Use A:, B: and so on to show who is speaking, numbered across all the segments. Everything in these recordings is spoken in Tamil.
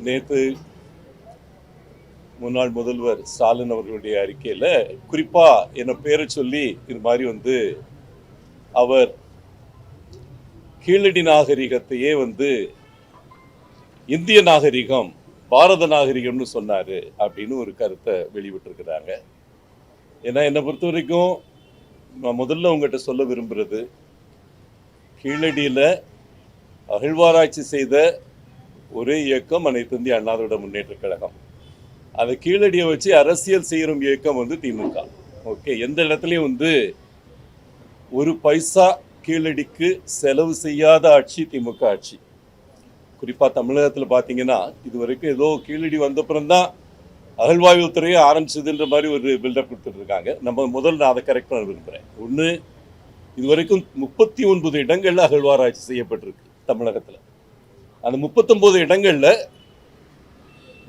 A: நேற்று முன்னாள் முதல்வர் ஸ்டாலின் அவர்களுடைய அறிக்கையில் குறிப்பா என்ன பேரை சொல்லி இது மாதிரி அவர் கீழடி நாகரிகத்தையே இந்திய நாகரிகம் பாரத நாகரிகம்னு சொன்னாரு அப்படின்னு ஒரு கருத்தை வெளிவிட்டிருக்கிறாங்க. ஏன்னா என்னை பொறுத்த வரைக்கும் நான் முதல்ல உங்ககிட்ட சொல்ல விரும்புறது, கீழடியில அகழ்வாராய்ச்சி செய்த ஒரே இயக்கம் அனைத்து இந்திய அண்ணா திராவிட முன்னேற்ற கழகம். அந்த கீழடியை வச்சு அரசியல் செய்யும் இயக்கம் திமுக. ஓகே, எந்த இடத்துலையும் ஒரு பைசா கீழடிக்கு செலவு செய்யாத ஆட்சி திமுக ஆட்சி. குறிப்பாக தமிழகத்தில் பார்த்தீங்கன்னா இது வரைக்கும் ஏதோ கீழடி வந்தப்புறம்தான் அகழ்வாய்வு துறையை ஆரம்பிச்சதுன்ற மாதிரி ஒரு பில்டப் கொடுத்துட்டு இருக்காங்க. நான் அதை கரெக்ட் பண்ண விரும்புகிறேன். ஒன்று, இது வரைக்கும் 39 இடங்கள்ல அகழ்வாராய்ச்சி செய்யப்பட்டிருக்கு தமிழகத்தில். அந்த 39 இடங்கள்ல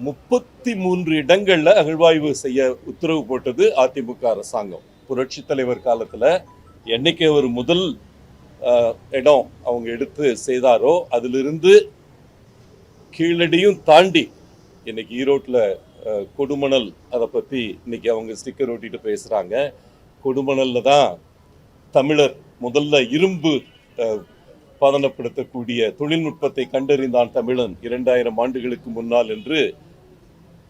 A: 33 இடங்கள்ல அகழ்வாய்வு செய்ய உத்தரவு போட்டது அதிமுக அரசாங்கம். புரட்சி தலைவர் காலத்தில் என்னைக்கு அவர் முதல் இடம் அவங்க எடுத்து செய்தாரோ அதிலிருந்து கீழடியும் தாண்டி இன்னைக்கு ஈரோட்டில் கொடுமணல், அதை பற்றி இன்னைக்கு அவங்க ஸ்டிக்கர் ஒட்டிட்டு பேசுகிறாங்க. கொடுமணலில் தான் தமிழர் முதல்ல இரும்பு பதனப்படுத்தக்கூடிய தொழில்நுட்பத்தை கண்டறிந்தான் தமிழன் 2000 ஆண்டுகளுக்கு முன்னால் என்று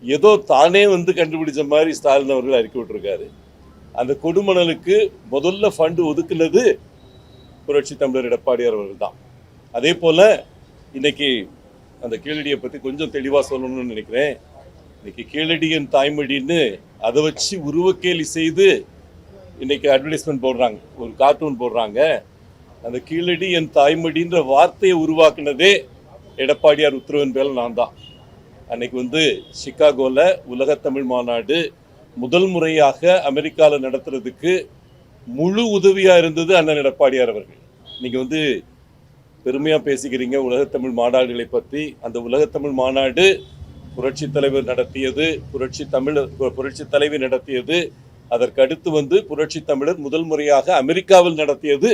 A: ஏதோ தானே கண்டுபிடிச்ச மாதிரி ஸ்டாலின் அவர்கள் அறிக்கை விட்டுருக்காரு. அந்த கொடுமணலுக்கு முதல்ல ஃபண்டு ஒதுக்குனது புரட்சி தமிழர் எடப்பாடியார் அவர்கள் தான். அதே போல இன்னைக்கு அந்த கீழடியை பற்றி கொஞ்சம் தெளிவாக சொல்லணும்னு நினைக்கிறேன். இன்னைக்கு கீழடியின் தாய்மொழின்னு அதை வச்சு உருவக்கேலி செய்து இன்னைக்கு அட்வர்டைஸ்மெண்ட் போடுறாங்க, ஒரு கார்ட்டூன் போடுறாங்க. அந்த கீழடி என் தாய்மொழின்ற வார்த்தையை உருவாக்குனதே எடப்பாடியார் உத்தரவின் பேரில் நான் தான். அன்னைக்கு சிகாகோவில் உலகத்தமிழ் மாநாடு முதல் முறையாக அமெரிக்காவில் நடத்துறதுக்கு முழு உதவியாக இருந்தது அண்ணன் எடப்பாடியார் அவர்கள். இன்னைக்கு பெருமையாக பேசிக்கிறீங்க உலகத்தமிழ் மாநாடுகளை பற்றி. அந்த உலகத்தமிழ் மாநாடு புரட்சி தலைவர் நடத்தியது, புரட்சி தலைவி நடத்தியது. அதற்கு அடுத்து புரட்சி தமிழர் முதல் முறையாக அமெரிக்காவில் நடத்தியது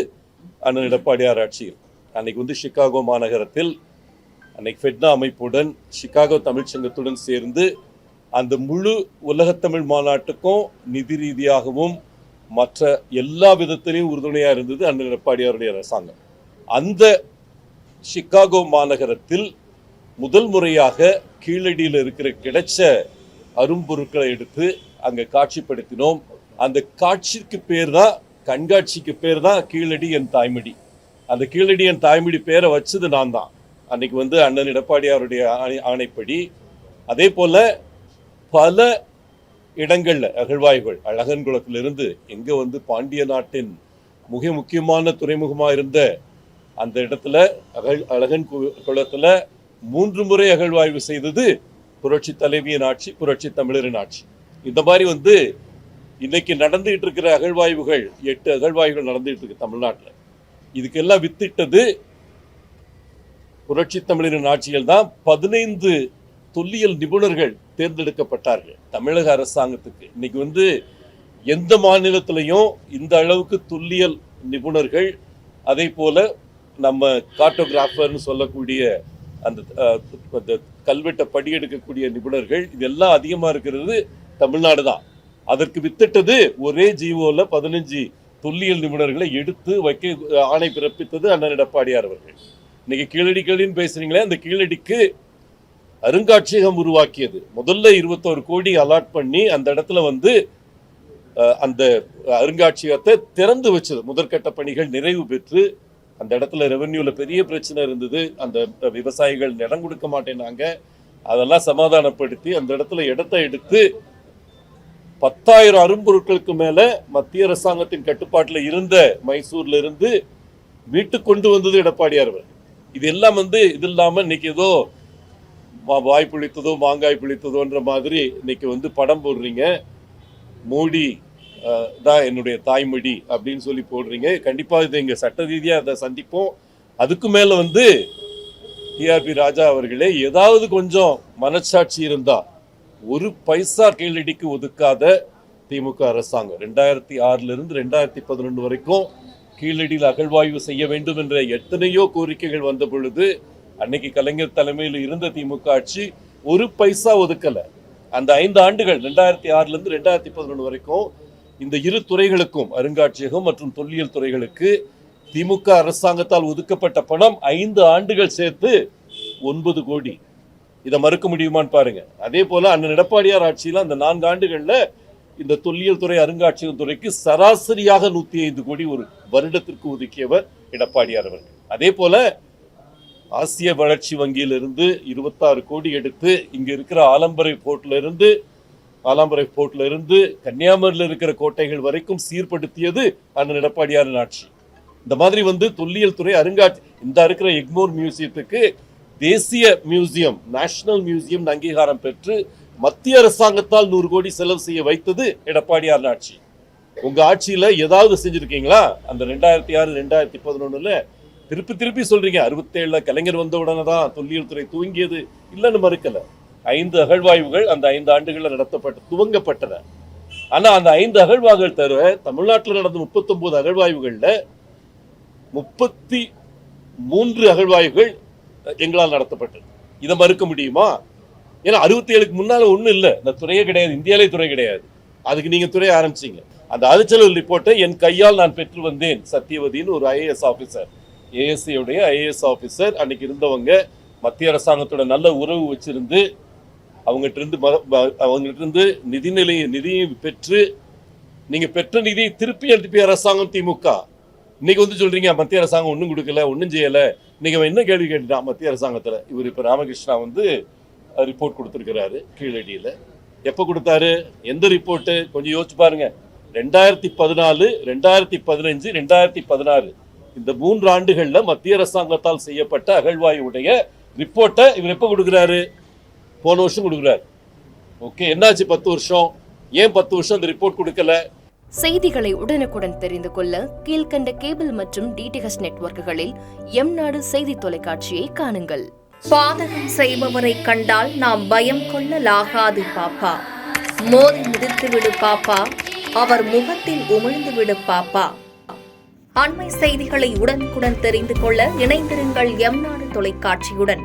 A: அண்ணன் எடப்பாடியார் ஆட்சியில். அன்னைக்கு சிகாகோ மாநகரத்தில் அன்னைக்கு ஃபெட்னா அமைப்புடன் சிகாகோ தமிழ்ச்சங்கத்துடன் சேர்ந்து அந்த முழு உலகத்தமிழ் மாநாட்டுக்கும் நிதி ரீதியாகவும் மற்ற எல்லா விதத்திலையும் உறுதுணையாக இருந்தது அண்ணன் எடப்பாடியாருடைய அரசாங்கம். அந்த சிகாகோ மாநகரத்தில் முதல் முறையாக கீழடியில் இருக்கிற கிடைச்ச அரும்பொருட்களை எடுத்து அங்கே காட்சிப்படுத்தினோம். அந்த காட்சிக்கு பேர் தான், கண்காட்சிக்கு பேர் தான் கீழடி என் தாய்மொழி. அந்த கீழடி என் தாய்மொழி பேரை வச்சது நான் தான் அன்னைக்கு அண்ணன் எடப்பாடியாருடைய ஆணைப்படி. அதே போல பல இடங்கள்ல அகழ்வாய்வுகள், அழகன்குளத்திலிருந்து எங்க பாண்டிய நாட்டின் மிக முக்கியமான துறைமுகமாக இருந்த அந்த இடத்துல அழகன் குளத்துல 3 முறை அகழ்வாய்வு செய்தது புரட்சி தலைவியின் ஆட்சி, புரட்சி தமிழரின் ஆட்சி. இந்த மாதிரி இன்னைக்கு நடந்துகிட்டு இருக்கிற அகழ்வாய்வுகள் 8 அகழ்வாய்வுகள் நடந்துகிட்டு இருக்கு தமிழ்நாட்டில். இதுக்கெல்லாம் வித்திட்டது புரட்சி தமிழரின் ஆட்சியில் தான். 15 தொல்லியல் நிபுணர்கள் தேர்ந்தெடுக்கப்பட்டார்கள் தமிழக அரசாங்கத்துக்கு. இன்னைக்கு எந்த மாநிலத்திலையும் இந்த அளவுக்கு தொல்லியல் நிபுணர்கள், அதே போல நம்ம கார்டோகிராஃபர்னு சொல்லக்கூடிய அந்த கல்வெட்டை படியெடுக்கக்கூடிய நிபுணர்கள், இதெல்லாம் அதிகமாக இருக்கிறது தமிழ்நாடு தான். அதற்கு வித்திட்டது ஒரே ஜீவோல 15 தொல்லியல் நிபுணர்களை எடுத்து வைக்க ஆணை பிறப்பித்தது அண்ணன் எடப்பாடியார் அவர்கள். இன்னைக்கு கீழடின்னு பேசுறீங்களே, அந்த கீழடிக்கு அருங்காட்சியகம் உருவாக்கியது. முதல்ல 21 கோடி அலாட் பண்ணி அந்த இடத்துல அந்த அருங்காட்சியகத்தை திறந்து வச்சது. முதற்கட்ட பணிகள் நிறைவு பெற்று அந்த இடத்துல ரெவென்யூல பெரிய பிரச்சனை இருந்தது. அந்த விவசாயிகள் இடம் கொடுக்க மாட்டேனாங்க. அதெல்லாம் சமாதானப்படுத்தி அந்த இடத்துல இடத்தை எடுத்து 10,000 அரும்பொருட்களுக்கு மேல மத்திய அரசாங்கத்தின் கட்டுப்பாட்டில் இருந்த மைசூர்ல இருந்து வீட்டுக்கு கொண்டு வந்தது எடப்பாடியார். இது எல்லாம் இது இல்லாம இன்னைக்கு ஏதோ வாய் புளித்ததோ மாங்காய் புளித்ததோன்ற மாதிரி இன்னைக்கு படம் போடுறீங்க. மோடி தான் என்னுடைய தாய்மொழி அப்படின்னு சொல்லி போடுறீங்க. கண்டிப்பா இது எங்க சட்ட ரீதியா அதை சந்திப்போம். அதுக்கு மேல டிஆர்பி ராஜா அவர்களே, ஏதாவது கொஞ்சம் மனசாட்சி இருந்தா, ஒரு பைசா கீழடிக்கு ஒதுக்காத திமுக அரசாங்கம் 2006 இருந்து 2011 வரைக்கும் கீழடியில் அகழ்வாய்வு செய்ய வேண்டும் என்ற எத்தனையோ கோரிக்கைகள் வந்த பொழுது அன்னைக்கு கலைஞர் தலைமையில் இருந்த திமுக ஆட்சி ஒரு பைசா ஒதுக்கல. அந்த 5 ஆண்டுகள் 2006 இருந்து 2011 வரைக்கும் இந்த இரு துறைகளுக்கும், அருங்காட்சியகம் மற்றும் தொல்லியல் துறைகளுக்கு திமுக அரசாங்கத்தால் ஒதுக்கப்பட்ட பணம் 5 ஆண்டுகள் சேர்த்து 9 கோடி. இதை மறுக்க முடியுமான்னு பாருங்க. அதே போல அண்ணன் எடப்பாடியார் ஆட்சியில் அந்த 4 ஆண்டுகள்ல இந்த தொல்லியல் துறை, அருங்காட்சியக துறைக்கு சராசரியாக 105 கோடி ஒரு வருடத்திற்கு ஒதுக்கியவர் எடப்பாடியார் அவர்கள். அதே போல ஆசிய வளர்ச்சி வங்கியிலிருந்து 26 கோடி எடுத்து இங்க இருக்கிற ஆலம்பரை போர்ட்ல இருந்து கன்னியாகுமரியில் இருக்கிற கோட்டைகள் வரைக்கும் சீர்படுத்தியது அண்ணன் எடப்பாடியாரின் ஆட்சி. இந்த மாதிரி தொல்லியல் துறை, இந்த இருக்கிற எக்மோர் மியூசியத்துக்கு தேசிய மியூசியம், நேஷனல் மியூசியம் அங்கீகாரம் பெற்று மத்திய அரசாங்கத்தால் 100 கோடி செலவு செய்ய வைத்தது எடப்பாடியார் ஆட்சி. உங்க ஆட்சியில ஏதாவது செஞ்சிருக்கீங்களா? அந்த 2006, 2011 திருப்பி சொல்றீங்க. 67 கலைஞர் வந்த உடனே தான் தொல்லியல் துறை துவங்கியது. இல்லைன்னு மறுக்கல. 5 அகழ்வாய்வுகள் அந்த 5 ஆண்டுகள்ல துவங்கப்பட்டன. ஆனா அந்த 5 அகழ்வாய்வுகள் தவிர தமிழ்நாட்டில் நடந்த 39 அகழ்வாய்வுகள்ல 33 அகழ்வாய்வுகள் எங்களால் நடத்தப்பட்டது. இதை மறுக்க முடியுமா? ஏன்னா 67க்கு முன்னால ஒண்ணும் இல்லை, இந்த துறையே கிடையாது, இந்தியாவிலே துறை கிடையாது. அதுக்கு நீங்க துறையை ஆரம்பிச்சீங்க. அந்த அரிச்சல் ரிப்போர்ட்டை என் கையால் நான் பெற்று வந்தேன். சத்தியவதின்னு ஒரு ஐஏஎஸ் ஆபீசர், ஏஎஸ்சியுடைய ஐஏஎஸ் ஆபீசர், அன்னைக்கு இருந்தவங்க மத்திய அரசாங்கத்தோட நல்ல உறவு வச்சிருந்து அவங்ககிட்ட இருந்து நிதியை பெற்று, நீங்க பெற்ற நிதியை திருப்பி அனுப்பிய அரசாங்கம் திமுக. இன்னைக்கு சொல்றீங்க மத்திய அரசாங்கம் ஒன்றும் கொடுக்கல, ஒன்றும் செய்யல. இன்னைக்கு என்ன கேள்வி கேட்டுட்டான் மத்திய அரசாங்கத்துல? இவர் இப்ப ராமகிருஷ்ணா ரிப்போர்ட் கொடுத்திருக்கிறாரு கீழடியில. எப்ப கொடுத்தாரு? எந்த ரிப்போர்ட்டு? கொஞ்சம் யோசிச்சு பாருங்க. 2014, 2015, 2016 இந்த 3 ஆண்டுகள்ல மத்திய அரசாங்கத்தால் செய்யப்பட்ட அகழ்வாயுடைய ரிப்போர்ட்டை இவர் எப்ப கொடுக்கிறாரு? போன வருஷம் கொடுக்கிறாரு. ஓகே, என்னாச்சு 10 வருஷம்? ஏன் 10 வருஷம் அந்த ரிப்போர்ட் கொடுக்கல?
B: செய்திகளை உடனுக்குடன் தெரிந்து கொள்ள கீழ்கண்ட கேபிள் மற்றும் டிடிஎச் நெட்வொர்க்குகளில் எம்நாடு செய்தி தொலைக்காட்சியை காணுங்கள்.
C: பாதகம் செய்பவரை கண்டால் நாம் பயம் கொள்ளலாகாது பாப்பா. மோதி மிதித்து விடு பாப்பா, அவர் முகத்தில் உமிழ்ந்து விடு பாப்பா. அண்மை செய்திகளை உடனுக்குடன் தெரிந்து கொள்ள இணைந்திருங்கள் எம்நாடு தொலைக்காட்சியுடன்.